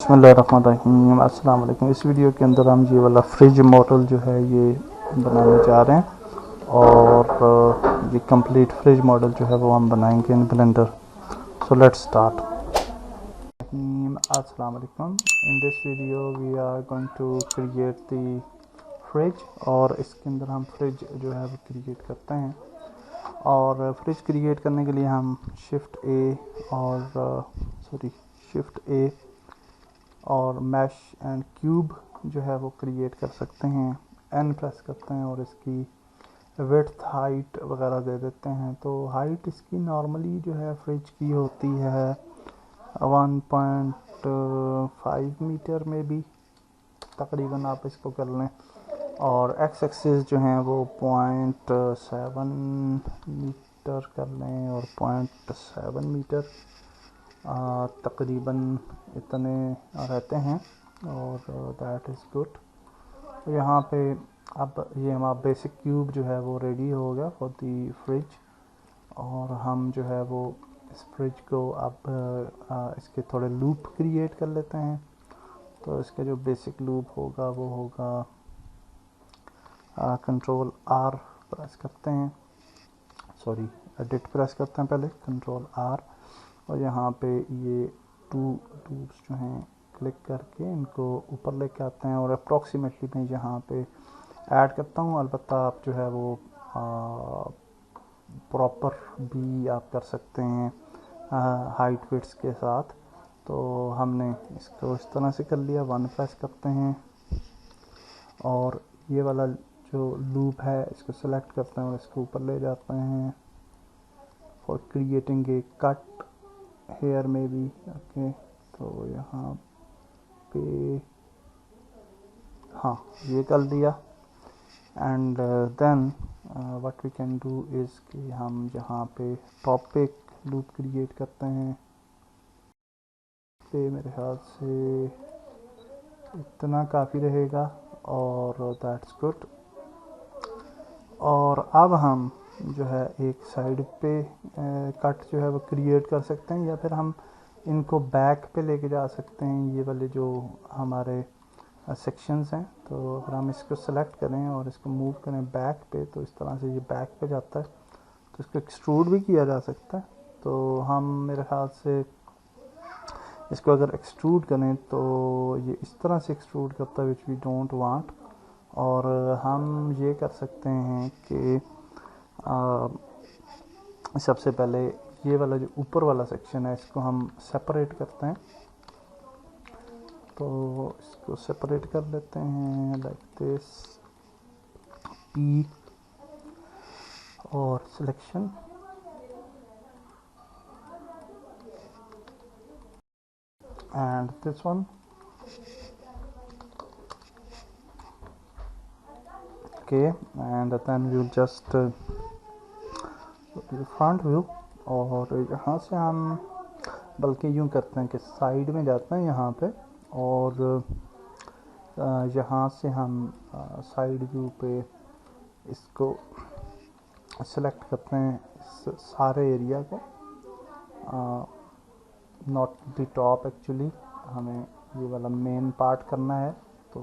बिस्मिल्लाहिर्रहमानिर्रहीम। अस्सलाम वालेकुम। इस वीडियो के अंदर हम ये वाला फ्रिज मॉडल जो है ये बनाने जा रहे हैं और ये कंप्लीट फ्रिज मॉडल जो है वो हम बनाएंगे in Blender. So let's start. अस्सलाम वालेकुम। In this video we are going to create the fridge और इसके अंदर हम फ्रिज जो है वो क्रिएट करते हैं। और फ्रिज क्रिएट करने के लिए हम शिफ्ट ए और मैश एंड क्यूब जो है वो क्रिएट कर सकते हैं। एन प्रेस करते हैं और इसकी विड्थ हाइट वगैरह दे देते हैं। तो हाइट इसकी नॉर्मली जो है फ्रिज की होती है 1.5 मीटर में भी तकरीबन आप इसको कर लें। और एक्स एक्सिस जो हैं वो 0.7 मीटर कर लें और 0.7 मीटर तकरीबन इतने रहते हैं और दैट इज़ गुड। तो यहाँ पे अब ये हमारा बेसिक क्यूब जो है वो रेडी हो गया फॉर दी फ्रिज। और हम जो है वो इस फ्रिज को अब इसके थोड़े लूप क्रिएट कर लेते हैं। तो इसके जो बेसिक लूप होगा वो होगा कंट्रोल आर प्रेस करते हैं, एडिट प्रेस करते हैं पहले, कंट्रोल आर, और यहाँ पे ये टू लूप्स जो हैं क्लिक करके इनको ऊपर लेके आते हैं और अप्रॉक्सीमेटली मैं यहाँ पे ऐड करता हूँ। अलबत्ता आप जो है वो प्रॉपर भी आप कर सकते हैं हाइट विड्थ के साथ। तो हमने इसको इस तरह से कर लिया। 1 प्रेस करते हैं और ये वाला जो लूप है इसको सेलेक्ट करते हैं और इसको ऊपर ले जाते हैं for creating a cut here में भी। ओके, तो यहाँ पे हाँ ये कर दिया। And then what we can do is कि हम यहाँ पे टॉप पे लूप क्रिएट करते हैं। पे मेरे ख्याल से इतना काफ़ी रहेगा और दैट्स गुड। और अब हम जो है एक साइड पे कट जो है वो क्रिएट कर सकते हैं या फिर हम इनको बैक पे लेके जा सकते हैं। ये वाले जो हमारे सेक्शंस हैं, तो अगर हम इसको सेलेक्ट करें और इसको मूव करें बैक पे तो इस तरह से ये बैक पे जाता है। तो इसको एक्सट्रूड भी किया जा सकता है। तो हम मेरे ख्याल से इसको अगर एक्सट्रूड करें तो ये इस तरह से एक्सट्रूड करता है विच वी डोंट वांट। और हम ये कर सकते हैं कि सबसे पहले ये वाला जो ऊपर वाला सेक्शन है इसको हम सेपरेट करते हैं। तो इसको सेपरेट कर लेते हैं लाइक दिस, पी और selection, and this one. Okay, and then we just front view. और यहाँ से हम बल्कि यूँ करते हैं कि साइड में जाते हैं यहाँ पे और यहाँ से हम साइड व्यू पे इसको सेलेक्ट करते हैं इस सारे एरिया को, नॉट द टॉप। एक्चुअली हमें ये वाला मेन पार्ट करना है तो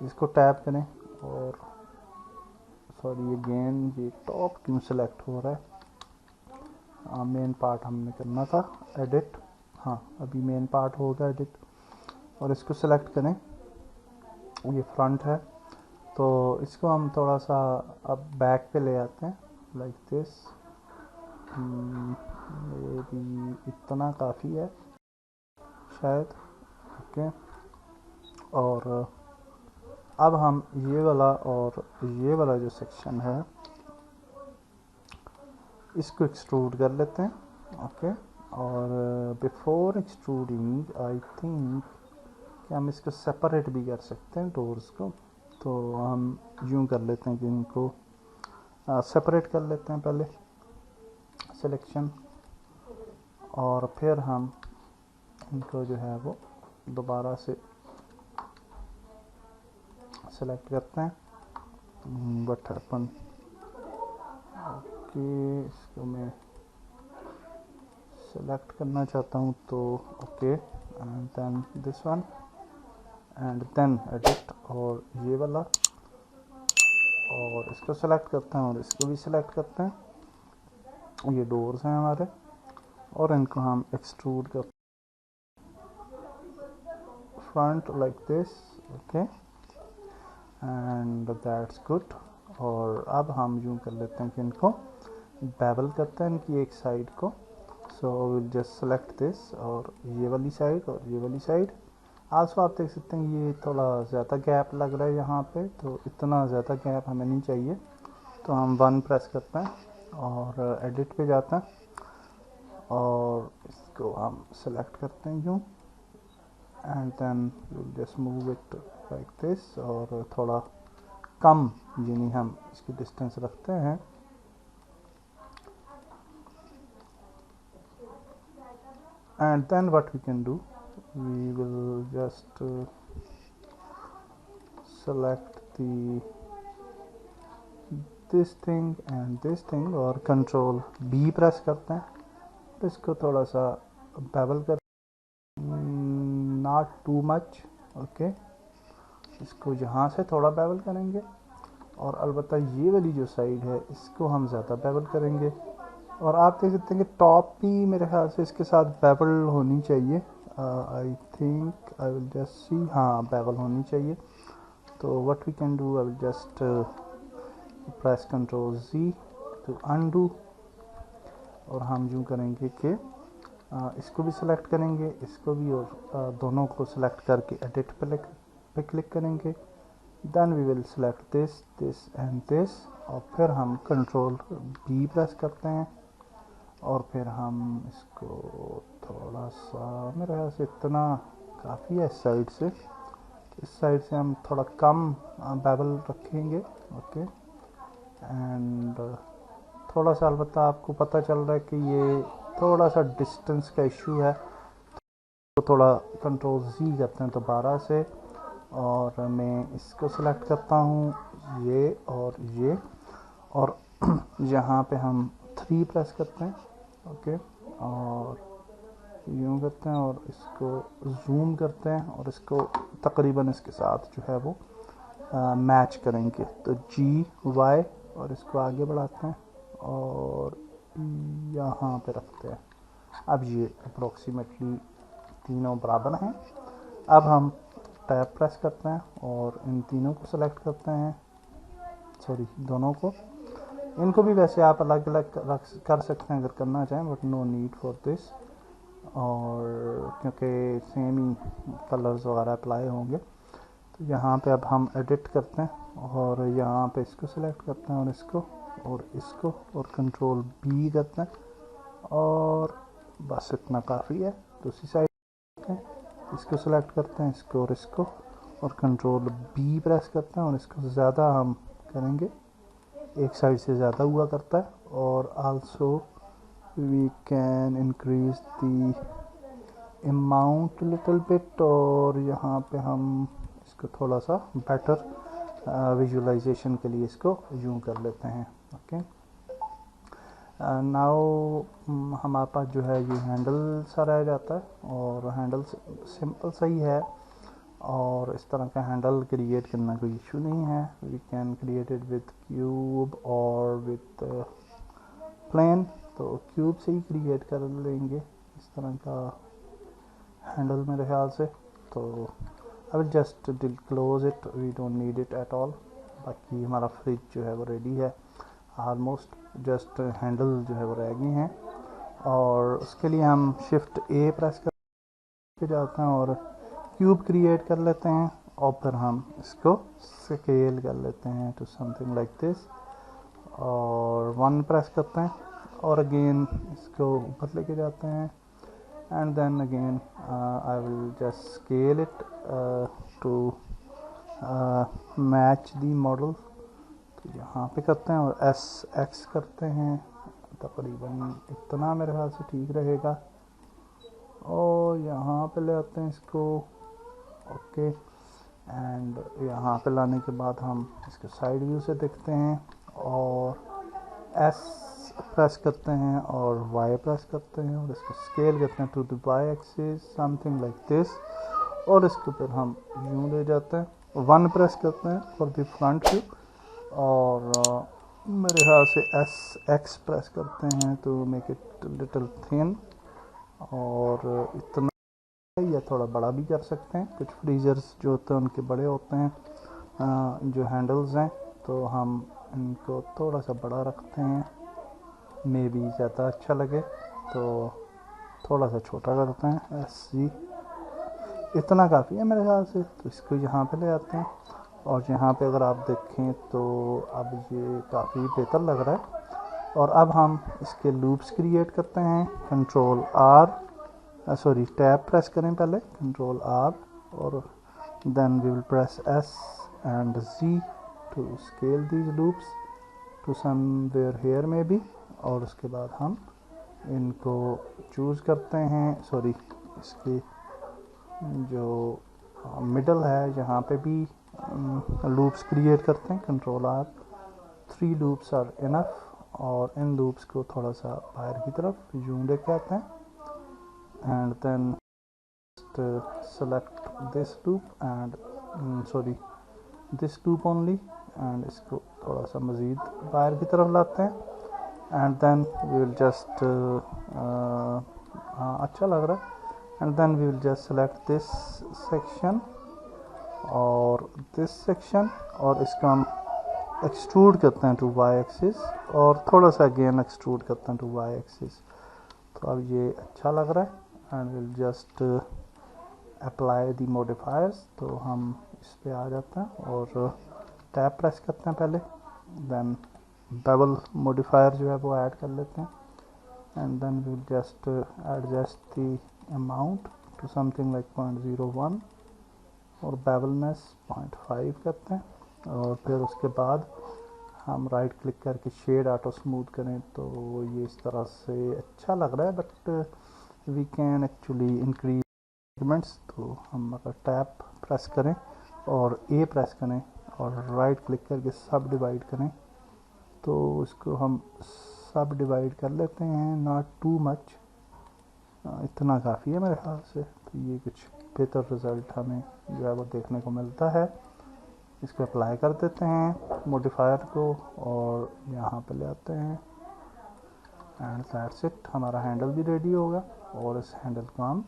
इसको टैप करें और अगेन ये टॉप क्यों सेलेक्ट हो रहा है। मेन पार्ट हमने करना था एडिट। हाँ, अभी मेन पार्ट होगा एडिट और इसको सेलेक्ट करें। ये फ्रंट है तो इसको हम थोड़ा सा अब बैक पे ले आते हैं लाइक दिस। ये भी इतना काफ़ी है शायद। ओके, और अब हम ये वाला और ये वाला जो सेक्शन है इसको एक्सट्रूड कर लेते हैं। ओके, और बिफोर एक्सट्रूडिंग आई थिंक कि हम इसको सेपरेट भी कर सकते हैं डोर्स को। तो हम यूँ कर लेते हैं कि इनको सेपरेट कर लेते हैं पहले, सिलेक्शन, और फिर हम इनको जो है वो दोबारा से सेलेक्ट करते हैं। बट हैपन कि इसको मैं सेलेक्ट करना चाहता हूँ तो okay, and then this one and then edit, और ये वाला, और इसको सेलेक्ट करते हैं और इसको भी सिलेक्ट करते हैं। ये डोर्स हैं हमारे, और इनको हम एक्सट्रूड करते हैं front like this, okay, and that's good. और अब हम यूँ कर लेते हैं कि इनको बेवल करते हैं इनकी एक साइड को। So will just select this, और ये वाली साइड और ये वाली साइड। आल्सो आप देख सकते हैं ये थोड़ा ज़्यादा गैप लग रहा है यहाँ पे, तो इतना ज़्यादा गैप हमें नहीं चाहिए। तो हम 1 प्रेस करते हैं और एडिट पे जाते हैं और इसको हम सेलेक्ट करते हैं यूँ, and then will just move it like this, और थोड़ा कम यानी हम इसकी डिस्टेंस रखते हैं। And then what we can do, we will just select this thing and this thing, और कंट्रोल B प्रेस करते हैं, तो इसको थोड़ा सा बेवल कर, नॉट टू मच, ओके। इसको यहाँ से थोड़ा बेवल करेंगे, और अलबत्ता ये वाली जो साइड है इसको हम ज़्यादा बेवल करेंगे। और आप देख सकते हैं कि टॉप भी मेरे ख्याल से इसके साथ बेवल होनी चाहिए। I think I will just see, हाँ बेवल होनी चाहिए। तो what we can do, I will just press control Z to undo, और हम यूँ करेंगे कि इसको भी सिलेक्ट करेंगे, इसको भी, और दोनों को सिलेक्ट करके एडिट पे क्लिक करेंगे। Then we will select this, this and this, और फिर हम कंट्रोल B प्रेस करते हैं, और फिर हम इसको थोड़ा सा, मेरे ख्याल से इतना काफ़ी है इस साइड से, इस साइड से हम थोड़ा कम बेवल रखेंगे, ओके। एंड थोड़ा सा अलबत्ता आपको पता चल रहा है कि ये थोड़ा सा डिस्टेंस का इशू है, तो थोड़ा कंट्रोल Z करते हैं दोबारा से, और मैं इसको सिलेक्ट करता हूँ ये और ये, और यहाँ पे हम 3 प्रेस करते हैं, ओके, और यूँ करते हैं और इसको जूम करते हैं, और इसको तकरीबन इसके साथ जो है वो मैच करेंगे। तो GY, और इसको आगे बढ़ाते हैं और यहाँ पे रखते हैं। अब ये अप्रोक्सीमेटली तीनों बराबर हैं। अब हम टैब प्रेस करते हैं और इन तीनों को सेलेक्ट करते हैं, सॉरी दोनों को। इनको भी वैसे आप अलग अलग कर सकते हैं अगर करना चाहें, but no need for this, और क्योंकि सेम ही कलर्स वगैरह अप्लाई होंगे। तो यहाँ पे अब हम एडिट करते हैं और यहाँ पे इसको सिलेक्ट करते हैं और इसको और कंट्रोल B करते हैं, और बस इतना काफ़ी है। दूसरी साइड इसको सिलेक्ट करते हैं, इसको और कंट्रोल B प्रेस करते हैं, और इसको ज़्यादा हम करेंगे, एक साइड से ज़्यादा हुआ करता है। और also we can increase the amount little bit, और यहाँ पे हम इसको थोड़ा सा बेटर विजुअलाइजेशन के लिए इसको यूँ कर लेते हैं, ओके। नाउ हमारे पास जो है ये हैंडल सा रह जाता है, और हैंडल सिंपल सही है, और इस तरह का हैंडल क्रिएट करना कोई इशू नहीं है। We can create it with cube और विद प्लेन, तो क्यूब से ही क्रिएट कर लेंगे इस तरह का हैंडल मेरे ख्याल से। तो I will just close it, we don't need it at all. बाकी हमारा फ्रिज जो है वो रेडी है ऑलमोस्ट, जस्ट हैंडल जो है वो रह गए हैं, और उसके लिए हम शिफ्ट A प्रेस करके जाते हैं और क्यूब क्रिएट कर लेते हैं, और फिर हम इसको स्केल कर लेते हैं टू समथिंग लाइक दिस, और 1 प्रेस करते हैं, और अगेन इसको ऊपर लेके जाते हैं, and then again I will just scale it to match the model. तो यहाँ पे करते हैं और SX करते हैं, तकरीबन इतना मेरे ख्याल से ठीक रहेगा, और यहाँ पे ले आते हैं इसको, ओके। एंड यहाँ पे लाने के बाद हम इसके साइड व्यू से देखते हैं, और प्रेस करते हैं और Y प्रेस करते हैं और इसको स्केल करते हैं to the Y axis something like this, और इसको फिर हम यूँ ले जाते हैं, 1 प्रेस करते हैं फॉर द फ्रंट व्यू, और मेरे ख्याल से SX प्रेस करते हैं to make it little thin, और इतना, या थोड़ा बड़ा भी कर सकते हैं। कुछ फ्रीजर्स जो होते हैं उनके बड़े होते हैं जो हैंडल्स हैं, तो हम इनको थोड़ा सा बड़ा रखते हैं, मे बी ज़्यादा अच्छा लगे, तो थोड़ा सा छोटा करते हैं। SG इतना काफ़ी है मेरे ख्याल से। तो इसको यहाँ पे ले आते हैं, और यहाँ पे अगर आप देखें तो अब ये काफ़ी बेहतर लग रहा है। और अब हम इसके लूप्स क्रिएट करते हैं, control R, sorry tab press करें पहले, कंट्रोल R, और then we will press S and Z to scale these loops to somewhere here में भी, और उसके बाद हम इनको चूज़ करते हैं, सॉरी इसके जो मिडल है यहाँ पे भी लूप्स क्रिएट करते हैं, control R, 3 loops are enough, और इन लूप्स को थोड़ा सा बाहर की तरफ यूँ लेके आते हैं, and then select this loop and this loop only, and इसको थोड़ा सा मज़ीद बाहर की तरफ लाते हैं, and then we will just अच्छा लग रहा है, and then we will just select this section और this section, और इसका हम एक्सट्रूड करते हैं टू Y एक्सिस, और थोड़ा सा अगेन एक्सट्रूड करते हैं टू Y एक्सिस। तो अब ये अच्छा लग रहा है, and will just apply the modifiers. तो हम इस पे आ जाते हैं और टैब प्रेस करते हैं पहले, देन बेवल मॉडिफायर जो है वो ऐड कर लेते हैं, and then will just adjust the amount to something like 0.01, और बेवलनेस 0.5 करते हैं, और फिर उसके बाद हम राइट क्लिक करके शेड ऑटो स्मूथ करें तो ये इस तरह से अच्छा लग रहा है, but we can actually increase segments. तो हम अगर टैब प्रेस करें और A प्रेस करें और राइट क्लिक करके सब डिवाइड करें, तो इसको हम सब डिवाइड कर लेते हैं, नॉट टू मच, इतना काफ़ी है मेरे ख्याल से। तो ये कुछ बेहतर रिज़ल्ट हमें जो है वो देखने को मिलता है। इसको अप्लाई कर देते हैं मॉडिफायर को, और यहाँ पे ले आते हैं, एंड दैट्स इट, हमारा हैंडल भी रेडी होगा। और इस हैंडल को हम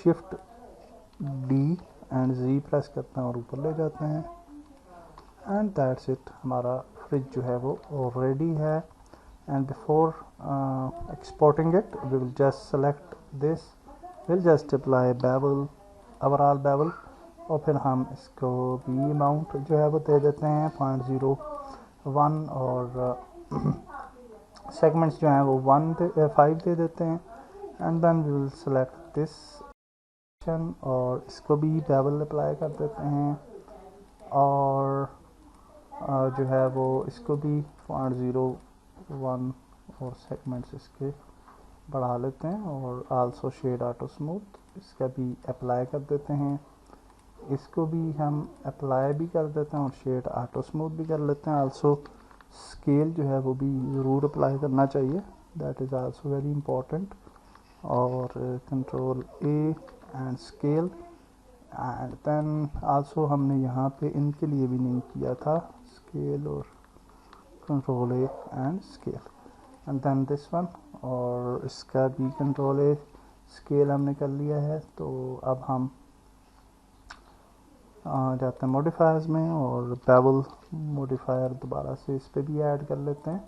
shift D and Z press करते हैं और ऊपर ले जाते हैं, एंड दैट्स इट, हमारा फ्रिज जो है वो रेडी है। And before exporting it we will just select this, will just apply bevel, overall bevel, और फिर हम इसको भी अमाउंट जो है वो दे देते हैं 0.01, और सेगमेंट्स जो हैं वो 5 दे देते हैं, and then we will select this section और इसको भी बेवल अप्लाई कर देते हैं, और जो है वो इसको भी 0.01 और सेगमेंट्स इसके बढ़ा लेते हैं, और आल्सो शेड ऑटो स्मूथ इसका भी अप्लाई कर देते हैं, इसको भी हम अप्लाई भी कर देते हैं और शेड ऑटो स्मूथ भी कर लेते हैं। आल्सो स्केल जो है वो भी ज़रूर अप्लाई करना चाहिए, that is also very important. और control A and scale, and then also हमने यहाँ पे इनके लिए भी नहीं किया था स्केल, और control A and scale, and then this one, और इसका भी कंट्रोल A स्केल हमने कर लिया है। तो अब हम जाते हैं मॉडिफायर्स में, और बेवल मॉडिफायर दोबारा से इस पे भी ऐड कर लेते हैं,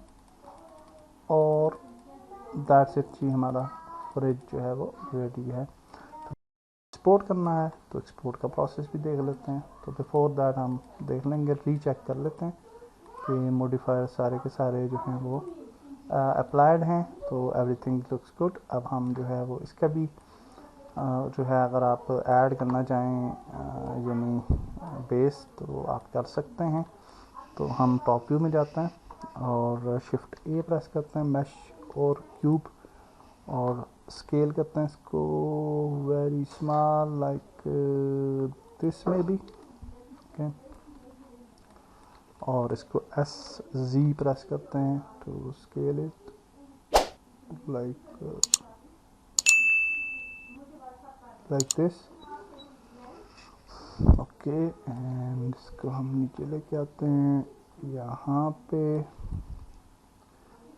और दैट्स इट जी, हमारा फ्रिज जो है वो रेडी है। एक्सपोर्ट करना है तो एक्सपोर्ट का प्रोसेस भी देख लेते हैं। तो बिफोर दैट हम देख लेंगे, रीचेक कर लेते हैं कि मॉडिफायर सारे के सारे जो हैं वो अप्लाइड हैं, तो एवरीथिंग लुक्स गुड। अब हम जो है वो इसका भी जो है अगर आप ऐड करना चाहें यानी बेस, तो आप कर सकते हैं। तो हम टॉप व्यू में जाते हैं और शिफ्ट A प्रेस करते हैं, मैश और क्यूब, और स्केल करते हैं इसको वेरी स्मॉल लाइक दिस में भी, ओके, और इसको SZ प्रेस करते हैं to scale it, like this. Okay, and इसको हम नीचे लेके आते हैं यहाँ पे,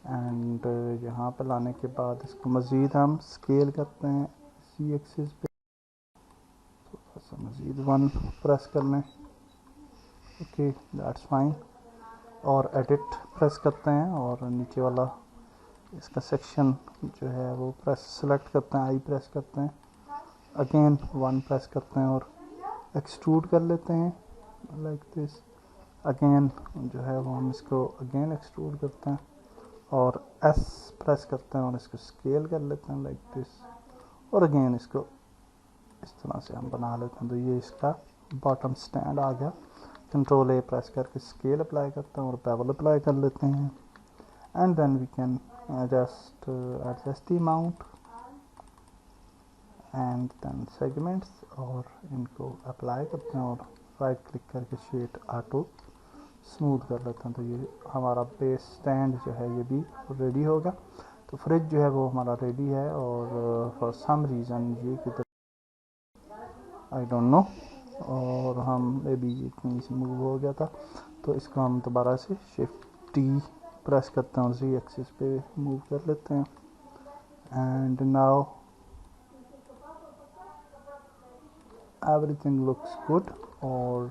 एंड यहाँ पे लाने के बाद इसको मज़ीद हम स्केल करते हैं सी एक्सिस पे, थोड़ा सा मज़ीद 1 प्रेस कर लें। Okay, that's fine. और एडिट प्रेस करते हैं और नीचे वाला इसका सेक्शन जो है वो प्रेस सेलेक्ट करते हैं, आई प्रेस करते हैं, अगेन 1 प्रेस करते हैं और एक्सट्रूड कर लेते हैं लाइक दिस। अगेन जो है वो हम इसको अगेन एक्सट्रूड करते हैं और एस प्रेस करते हैं और इसको स्केल कर लेते हैं लाइक दिस, और अगेन इसको इस तरह से हम बना लेते हैं। तो ये इसका बॉटम स्टैंड आ गया। कंट्रोल ए प्रेस करके स्केल अप्लाई करते हैं और बेवल अप्लाई कर लेते हैं, and then we can just adjust the mount and then segments, और इनको अप्लाई करते हैं और राइट क्लिक करके शेड ऑटो स्मूथ कर लेते हैं। तो ये हमारा बेस स्टैंड जो है ये भी रेडी होगा। तो फ्रिज जो है वो हमारा रेडी है, और फॉर सम रीज़न ये किधर आई डोंट नो, और हम मे बी ये कहीं से मूव हो गया था, तो इसको हम दोबारा से शिफ्ट टी प्रेस करते हैं और जी एक्सिस पे मूव कर लेते हैं, and now everything looks good. और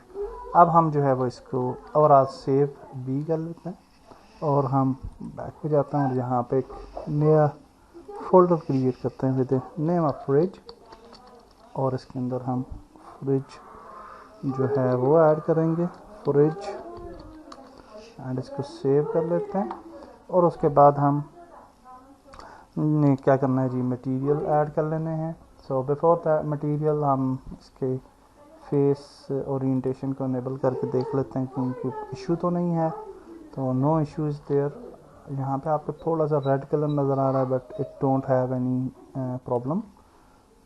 अब हम जो है वो इसको ओवरऑल सेव भी कर लेते हैं, और हम बैक पे जाते हैं और यहाँ पे एक नया फोल्डर क्रिएट करते हैं विद नेम ऑफ फ्रिज, और इसके अंदर हम फ्रिज जो है वो ऐड करेंगे, फ्रिज, एंड इसको सेव कर लेते हैं। और उसके बाद हम ने क्या करना है जी, मटेरियल ऐड कर लेने हैं। सो बिफोर दैट मटेरियल हम इसके फेस ओरिएंटेशन को इनेबल करके देख लेते हैं कि कोई इशू तो नहीं है। तो नो इशू इज़ देयर। यहाँ पे आपको थोड़ा सा रेड कलर नज़र आ रहा है, but it don't have any problem.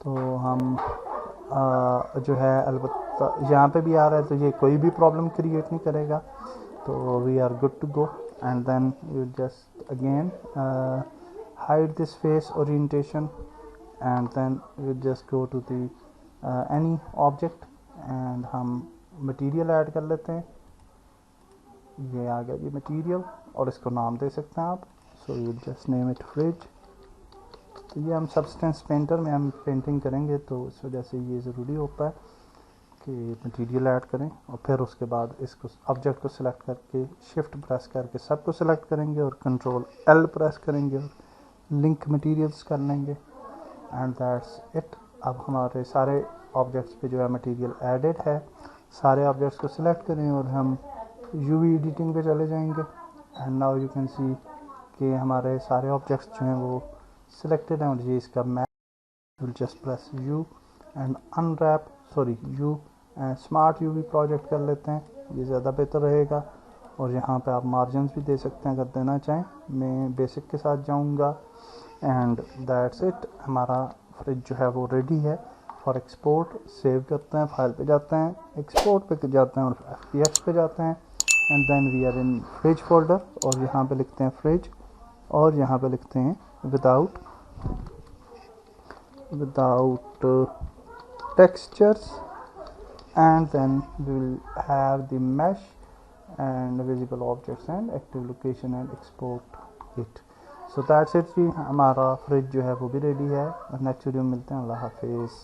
तो हम जो है अलबत्ता यहाँ पे भी आ रहा है, तो ये कोई भी प्रॉब्लम क्रिएट नहीं करेगा। तो we are good to go, and then you just again hide this face orientation, and then you just go to the any object, and हम मटेरियल ऐड कर लेते हैं। ये आ गया ये मटेरियल, और इसको नाम दे सकते हैं आप। So you just name it fridge. तो ये हम सब्सटेंस पेंटर में हम पेंटिंग करेंगे, तो इस वजह से ये ज़रूरी होता है कि मटेरियल ऐड करें, और फिर उसके बाद इसको ऑब्जेक्ट को सिलेक्ट करके शिफ्ट प्रेस करके सबको सिलेक्ट करेंगे और कंट्रोल एल प्रेस करेंगे और लिंक मटेरियल्स कर लेंगे, एंड दैट्स इट। अब हमारे सारे ऑब्जेक्ट्स पे जो है मटेरियल एडेड है। सारे ऑब्जेक्ट्स को सिलेक्ट करें और हम यूवी एडिटिंग पे चले जाएंगे, and now you can see कि हमारे सारे ऑब्जेक्ट्स जो हैं वो सिलेक्टेड हैं। और ये इसका map, will just press you and unwrap, sorry you smart UV project कर लेते हैं, ये ज़्यादा बेहतर रहेगा। और यहाँ पे आप मार्जिन्स भी दे सकते हैं अगर देना चाहें। मैं बेसिक के साथ जाऊँगा, एंड दैट्स इट। हमारा फ्रिज जो है वो रेडी है फॉर एक्सपोर्ट। सेव करते हैं, फाइल पे जाते हैं, एक्सपोर्ट पे जाते हैं और FPX पे जाते हैं, and then we are in fridge folder, और यहाँ पे लिखते हैं फ्रिज, और यहाँ पे लिखते हैं without textures, and then we will have the mesh and visible objects and active location and export it. So that's it जी, हमारा फ्रिज जो है वो भी रेडी है। नेक्स्ट वीडियो में मिलते हैं। अल्लाह हाफिज़।